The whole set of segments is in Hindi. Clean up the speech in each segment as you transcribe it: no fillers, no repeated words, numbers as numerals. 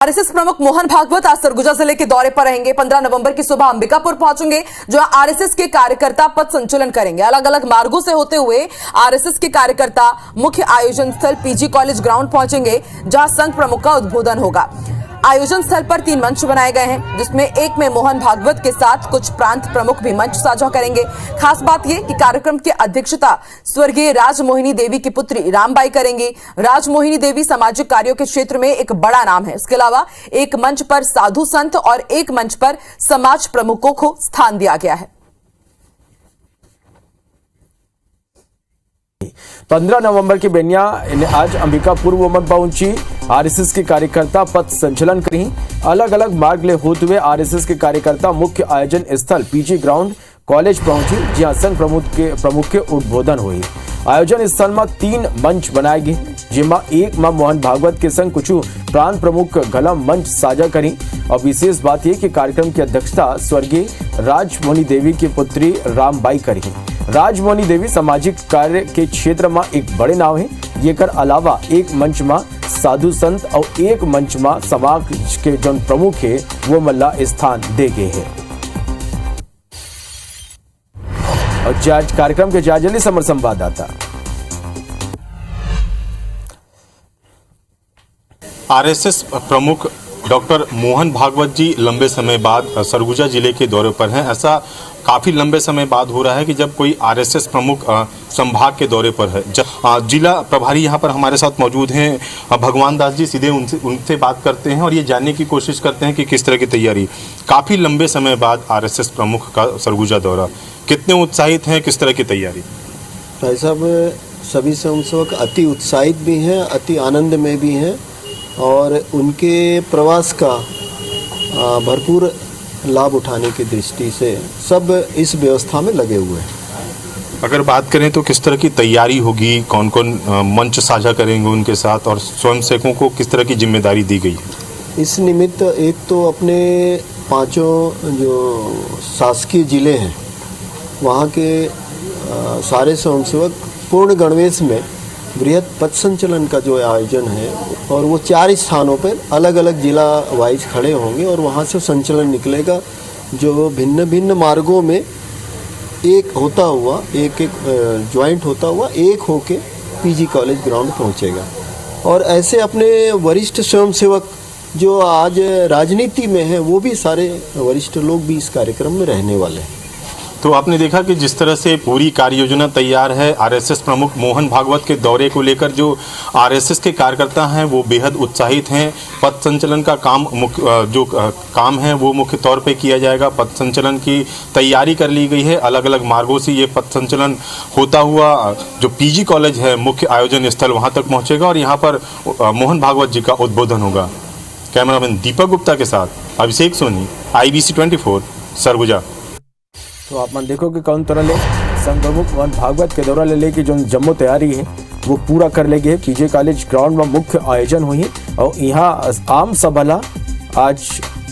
आरएसएस प्रमुख मोहन भागवत आज सरगुजा जिले के दौरे पर रहेंगे। 15 नवंबर की सुबह अंबिकापुर पहुंचेंगे, जहां आरएसएस के कार्यकर्ता पथ संचलन करेंगे। अलग अलग मार्गों से होते हुए आरएसएस के कार्यकर्ता मुख्य आयोजन स्थल पीजी कॉलेज ग्राउंड पहुंचेंगे, जहां संघ प्रमुख का उद्बोधन होगा। आयोजन स्थल पर 3 मंच बनाए गए हैं, जिसमें एक में मोहन भागवत के साथ कुछ प्रांत प्रमुख भी मंच साझा करेंगे। खास बात यह कि कार्यक्रम की अध्यक्षता स्वर्गीय राजमोहिनी देवी की पुत्री रामबाई करेंगी। राजमोहिनी देवी सामाजिक कार्यों के क्षेत्र में एक बड़ा नाम है। इसके अलावा एक मंच पर साधु संत और एक मंच पर समाज प्रमुखों को स्थान दिया गया है। 15 नवंबर की बेनिया आज अंबिकापुर वोमन पहुंची। आरएसएस के कार्यकर्ता पथ संचलन करी। अलग अलग मार्ग ले होते हुए आरएसएस के कार्यकर्ता मुख्य आयोजन स्थल पीजी ग्राउंड कॉलेज पहुंची, जहां संघ प्रमुख के उद्बोधन हुई। आयोजन स्थल में 3 मंच बनाए गए, जिसमें एक में मोहन भागवत के संग कुछ प्रांत प्रमुख गलम मंच साझा करी। और विशेष बात यह कि कार्यक्रम की अध्यक्षता स्वर्गीय राजमोहिनी देवी की पुत्री रामबाई करी। राजमोहिनी देवी सामाजिक कार्य के क्षेत्र में एक बड़े नाम है। ये कर अलावा एक मंच में साधु संत और एक मंच में समाज के जो प्रमुख है वो मल्ला स्थान दे गए हैं। और कार्यक्रम के जायजा समर संवाददाता। आरएसएस प्रमुख डॉक्टर मोहन भागवत जी लंबे समय बाद सरगुजा जिले के दौरे पर हैं। ऐसा काफ़ी लंबे समय बाद हो रहा है कि जब कोई आरएसएस प्रमुख संभाग के दौरे पर है। जिला प्रभारी यहाँ पर हमारे साथ मौजूद हैं भगवान दास जी। सीधे उनसे बात करते हैं और ये जानने की कोशिश करते हैं कि किस तरह की तैयारी। काफ़ी लंबे समय बाद आरएसएस प्रमुख का सरगुजा दौरा, कितने उत्साहित हैं, किस तरह की तैयारी? भाई साहब, सभी स्वयंसेवक अति उत्साहित भी हैं, अति आनंद में भी हैं और उनके प्रवास का भरपूर लाभ उठाने की दृष्टि से सब इस व्यवस्था में लगे हुए हैं। अगर बात करें तो किस तरह की तैयारी होगी, कौन कौन मंच साझा करेंगे उनके साथ, और स्वयंसेवकों को किस तरह की जिम्मेदारी दी गई? इस निमित्त एक तो अपने 5 जो शासकीय जिले हैं वहाँ के सारे स्वयंसेवक पूर्ण गणवेश में बृहद पथ संचलन का जो आयोजन है, और वो 4 स्थानों पर अलग अलग जिला वाइज खड़े होंगे और वहाँ से संचलन निकलेगा, जो भिन्न भिन्न मार्गों में एक होता हुआ एक ज्वाइंट होता हुआ एक होके पीजी कॉलेज ग्राउंड पहुँचेगा। और ऐसे अपने वरिष्ठ स्वयंसेवक जो आज राजनीति में हैं वो भी सारे वरिष्ठ लोग भी इस कार्यक्रम में रहने वाले हैं। तो आपने देखा कि जिस तरह से पूरी कार्य योजना तैयार है आरएसएस प्रमुख मोहन भागवत के दौरे को लेकर, जो आरएसएस के कार्यकर्ता हैं वो बेहद उत्साहित हैं। पथ संचलन का काम काम है वो मुख्य तौर पे किया जाएगा। पथ संचलन की तैयारी कर ली गई है। अलग अलग मार्गों से ये पथ संचलन होता हुआ जो पीजी कॉलेज है मुख्य आयोजन स्थल वहाँ तक पहुँचेगा और यहाँ पर मोहन भागवत जी का उद्बोधन होगा। कैमरामैन दीपक गुप्ता के साथ अभिषेक सोनी, IBC 24 सरगुजा। तो आप मन देखो कि कौन तरह ले संघ प्रमुख मोहन भागवत के दौरा ले लेके जो जम्मो तैयारी है वो पूरा कर लेगे। पीजे कॉलेज ग्राउंड में मुख्य आयोजन हुई और यहाँ आम सभा आज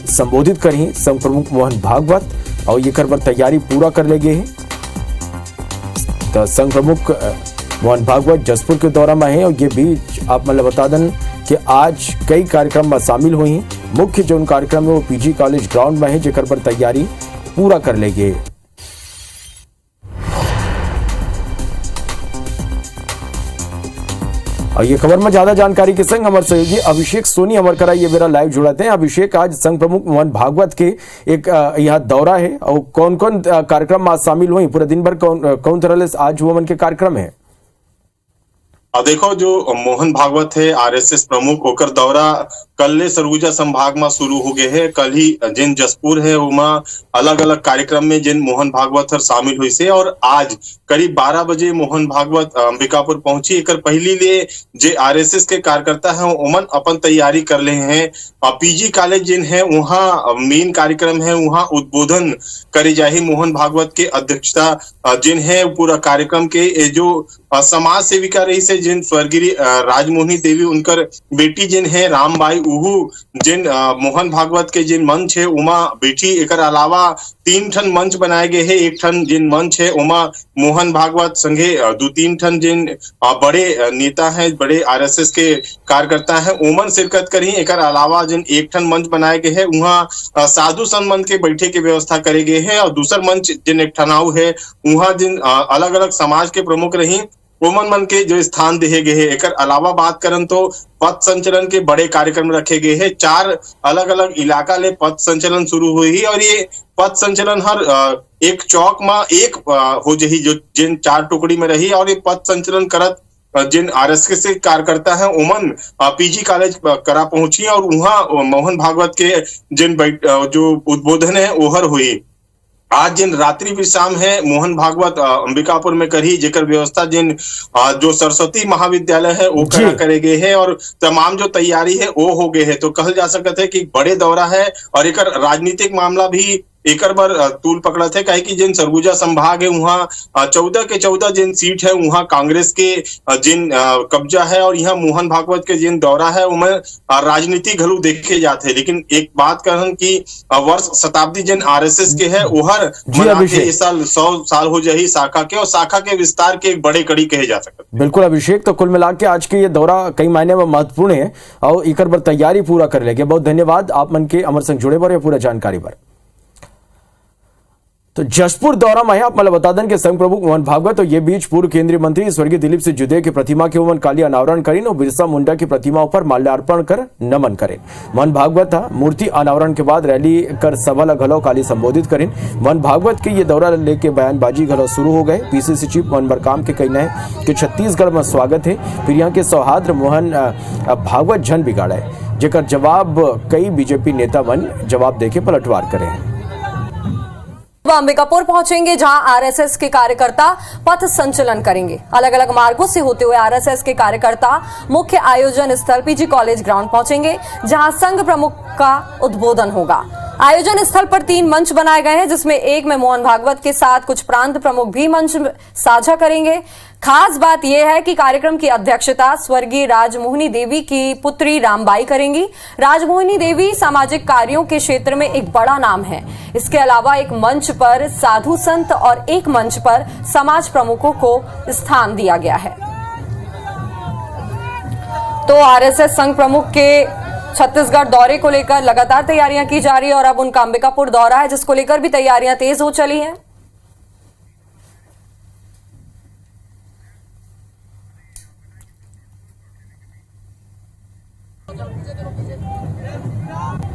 संबोधित करी संघ प्रमुख मोहन भागवत, और ये कर तैयारी पूरा कर लेगे है। तो संघ प्रमुख मोहन भागवत जसपुर के दौरा में है और ये भी आप मतलब बता दें कि आज कई कार्यक्रम में शामिल हुई। मुख्य जो कार्यक्रम है वो पीजी कॉलेज ग्राउंड में है, जेकर पर तैयारी पूरा कर लेगे। और ये खबर में ज्यादा जानकारी के संग हमारे सहयोगी अभिषेक सोनी हमारे करा ये मेरा लाइव जुड़ाते हैं। अभिषेक, आज संघ प्रमुख मोहन भागवत के एक यहाँ दौरा है और कौन कौन कार्यक्रम आज शामिल हुई, पूरे दिन भर कौन तरह से आज वमन के कार्यक्रम है? देखो, जो मोहन भागवत है आरएसएस प्रमुख होकर दौरा कल सरगुजा संभाग में शुरू हो गए है। कल ही जिन जसपुर है उमा अलग अलग कार्यक्रम में जिन मोहन भागवत हर शामिल हुई से, और आज करीब 12 बजे मोहन भागवत अंबिकापुर पहुंची। एक पहली ले जे आरएसएस के कार्यकर्ता है उमन अपन तैयारी कर ले हैं। पीजी कॉलेज जिन है वहाँ मेन कार्यक्रम है, वहाँ उद्बोधन करे जाही मोहन भागवत के अध्यक्षता जिन है पूरा कार्यक्रम के जो समाज सेविका रही से जिन स्वर्गीय राजमोहिनी देवी उनकर बेटी जिन है रामबाई उहू जिन मोहन भागवत के जिन मंच है उमा बैठी, एकर अलावा 3 ठन मंच बनाए गए हैं। एक ठन जिन मंच है उमा मोहन भागवत संगे 2-3 ठन जिन बड़े नेता हैं, बड़े आरएसएस के कार्यकर्ता हैं, ओमन शिरकत करी। एकर अलावा जिन एक ठन मंच बनाए गए हैं वहाँ साधु संत मन के बैठे के व्यवस्था करे गए हैं, और दूसर मंच जिन एक ठनाऊ है वहाँ जिन अलग अलग समाज के प्रमुख रही ओमन मन के जो स्थान दिए गए हैं। एकर अलावा बात करन तो पथ संचलन के बड़े कार्यक्रम रखे गए हैं। 4 अलग अलग इलाका ले पथ संचलन शुरू हुई, और ये पथ संचलन हर एक चौक में एक हो जही जो जिन 4 टुकड़ी में रही, और ये पथ संचलन करत जिन आरएसएस के कार्यकर्ता हैं ओमन पीजी कॉलेज करा पहुंची, और वहां मोहन भागवत के जिन जो उद्बोधन है ओहर हुई। आज जिन रात्रि विश्राम है मोहन भागवत अंबिकापुर में करी, जेकर व्यवस्था जिन जो सरस्वती महाविद्यालय है वो करा करे गए है, और तमाम जो तैयारी है वो हो गए है। तो कहल जा सकता है कि बड़े दौरा है, और एक राजनीतिक मामला भी एकर बर तूल पकड़ा थे, कहे कि जिन सरगुजा संभाग है वहाँ 14 के 14 जिन सीट है वहाँ कांग्रेस के जिन कब्जा है, और यहाँ मोहन भागवत के जिन दौरा है उनमें राजनीति घलू देखे जाते हैं। लेकिन एक बात कहन कि वर्ष शताब्दी जिन आरएसएस के है ओहर मनाते इस साल 100 साल हो जाही शाखा के, और शाखा के विस्तार के एक बड़े कड़ी कहे जा सकते। बिल्कुल अभिषेक, तो कुल मिला के आज के ये दौरा कई मायने में महत्वपूर्ण है, और इकर बर तैयारी पूरा कर लेंगे। बहुत धन्यवाद आप मन के अमर संग जुड़े बर पूरा जानकारी पर। तो जशपुर दौरा में आप मतलब बता दें कि संघ प्रमुख मोहन भागवत और ये बीच पूर्व केंद्रीय मंत्री स्वर्गीय दिलीप सिंह जुदे की प्रतिमा के उमन काली अनावरण करें और बिरसा मुंडा की प्रतिमा पर माल्यार्पण कर नमन करें। मोहन भागवत मूर्ति अनावरण के बाद रैली कर सभा घलो काली संबोधित करें। मोहन भागवत के ये दौरा लेके बयानबाजी घलो शुरू हो गए। पीसीसी चीफ मोहन बरकाम के कहना है कि छत्तीसगढ़ में स्वागत है, फिर यहाँ के सौहार्द मोहन भागवत जन बिगाड़ा है, जेकर जवाब कई बीजेपी नेता मन जवाब देके पलटवार करे हैं। वह अंबिकापुर पहुंचेंगे जहां आरएसएस के कार्यकर्ता पथ संचलन करेंगे। अलग अलग मार्गों से होते हुए आरएसएस के कार्यकर्ता मुख्य आयोजन स्थल पीजी कॉलेज ग्राउंड पहुंचेंगे, जहां संघ प्रमुख का उद्बोधन होगा। आयोजन स्थल पर 3 मंच बनाए गए हैं, जिसमें एक में मोहन भागवत के साथ कुछ प्रांत प्रमुख भी मंच साझा करेंगे। खास बात यह है कि कार्यक्रम की अध्यक्षता स्वर्गीय राजमोहिनी देवी की पुत्री रामबाई करेंगी। राजमोहिनी देवी सामाजिक कार्यों के क्षेत्र में एक बड़ा नाम है। इसके अलावा एक मंच पर साधु संत और एक मंच पर समाज प्रमुखों को स्थान दिया गया है। तो आरएसएस संघ प्रमुख के छत्तीसगढ़ दौरे को लेकर लगातार तैयारियां की जा रही है, और अब उनका अंबिकापुर दौरा है जिसको लेकर भी तैयारियां तेज हो चली हैं।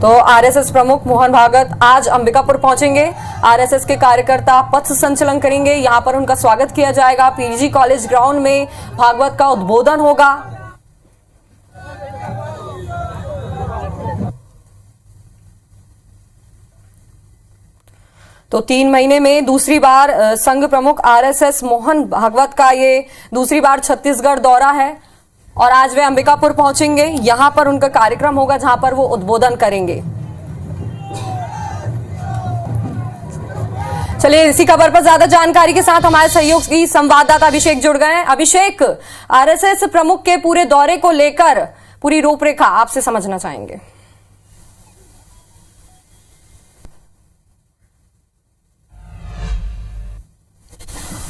तो आरएसएस प्रमुख मोहन भागवत आज अंबिकापुर पहुंचेंगे। आरएसएस के कार्यकर्ता पथ संचलन करेंगे, यहां पर उनका स्वागत किया जाएगा। पीजी कॉलेज ग्राउंड में भागवत का उद्बोधन होगा। तो 3 महीने में दूसरी बार संघ प्रमुख आरएसएस मोहन भागवत का ये दूसरी बार छत्तीसगढ़ दौरा है, और आज वे अंबिकापुर पहुंचेंगे। यहां पर उनका कार्यक्रम होगा जहां पर वो उद्बोधन करेंगे। चलिए, इसी खबर पर ज्यादा जानकारी के साथ हमारे सहयोगी संवाददाता अभिषेक जुड़ गए हैं। अभिषेक, आरएसएस प्रमुख के पूरे दौरे को लेकर पूरी रूपरेखा आपसे समझना चाहेंगे।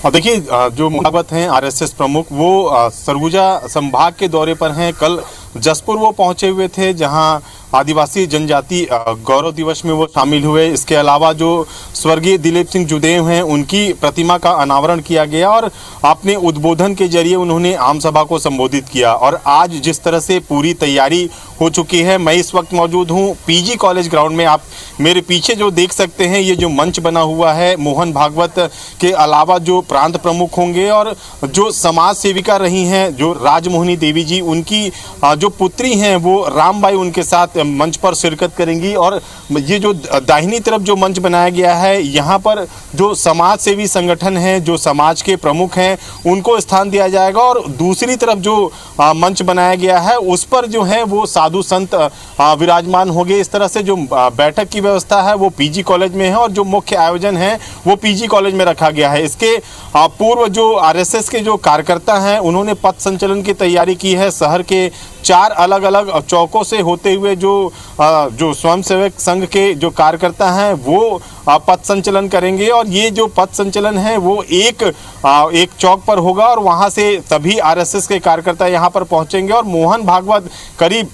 और देखिए, जो भागवत हैं आरएसएस प्रमुख वो सरगुजा संभाग के दौरे पर हैं। कल जसपुर वो पहुंचे हुए थे, जहां आदिवासी जनजाति गौरव दिवस में वो शामिल हुए। इसके अलावा जो स्वर्गीय दिलीप सिंह जुदेव हैं उनकी प्रतिमा का अनावरण किया गया, और अपने उद्बोधन के जरिए उन्होंने आम सभा को संबोधित किया। और आज जिस तरह से पूरी तैयारी हो चुकी है, मैं इस वक्त मौजूद हूँ पीजी कॉलेज ग्राउंड में। आप मेरे पीछे जो देख सकते हैं, ये जो मंच बना हुआ है, मोहन भागवत के अलावा जो प्रांत प्रमुख होंगे और जो समाज सेविका रही हैं जो राजमोहिनी देवी जी, उनकी जो पुत्री हैं वो रामबाई उनके साथ मंच पर शिरकत करेंगी। और ये जो दाहिनी तरफ जो मंच बनाया गया है, यहाँ पर जो समाज सेवी संगठन हैं, जो समाज के प्रमुख हैं, उनको स्थान दिया जाएगा। और दूसरी तरफ जो मंच बनाया गया है उस पर जो है वो साधु संत विराजमान होंगे। इस तरह से जो बैठक की व्यवस्था है वो पीजी कॉलेज में है, और जो मुख्य आयोजन है वो पीजी कॉलेज में रखा गया है। इसके पूर्व जो आरएसएस के जो कार्यकर्ता हैं उन्होंने पथ संचलन की तैयारी की है। शहर के 4 अलग अलग चौकों से होते हुए जो स्वयंसेवक संघ के जो कार्यकर्ता हैं वो पथ संचलन करेंगे। और ये जो पथ संचलन है वो एक चौक पर होगा और वहां से सभी आरएसएस के कार्यकर्ता यहां पर पहुंचेंगे। और मोहन भागवत करीब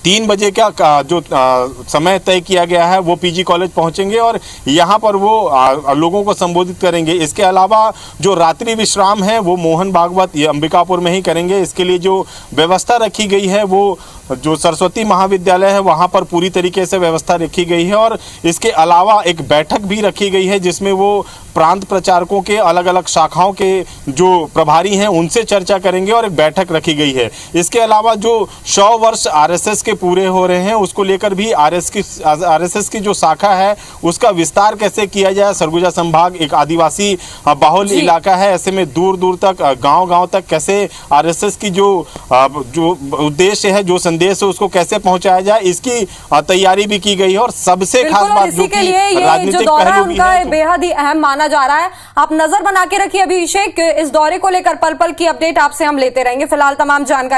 3 बजे का जो समय तय किया गया है वो पीजी कॉलेज पहुंचेंगे और यहाँ पर वो लोगों को संबोधित करेंगे। इसके अलावा जो रात्रि विश्राम है वो मोहन भागवत ये अंबिकापुर में ही करेंगे। इसके लिए जो व्यवस्था रखी गई है वो जो सरस्वती महाविद्यालय है वहाँ पर पूरी तरीके से व्यवस्था रखी गई है। और इसके अलावा एक बैठक भी रखी गई है जिसमें वो प्रांत प्रचारकों के अलग अलग शाखाओं के जो प्रभारी हैं उनसे चर्चा करेंगे और एक बैठक रखी गई है। इसके अलावा जो 100 वर्ष आरएसएस के पूरे हो रहे हैं उसको लेकर भी आरएसएस की जो शाखा है उसका विस्तार कैसे किया जाए। सरगुजा संभाग एक आदिवासी बाहुल इलाका है, ऐसे में दूर दूर तक गांव तक कैसे आरएसएस की जो उद्देश्य है जो संदेश है उसको कैसे पहुंचाया जाए इसकी तैयारी भी की गई है। और सबसे खास बात जो कि राजनीतिक पहलू भी है बेहद ही अहम माना जा रहा है। आप नजर बना के रखिए अभिषेक, इस दौरे को लेकर पल पल की अपडेट आपसे हम लेते रहेंगे। फिलहाल तमाम जानकारी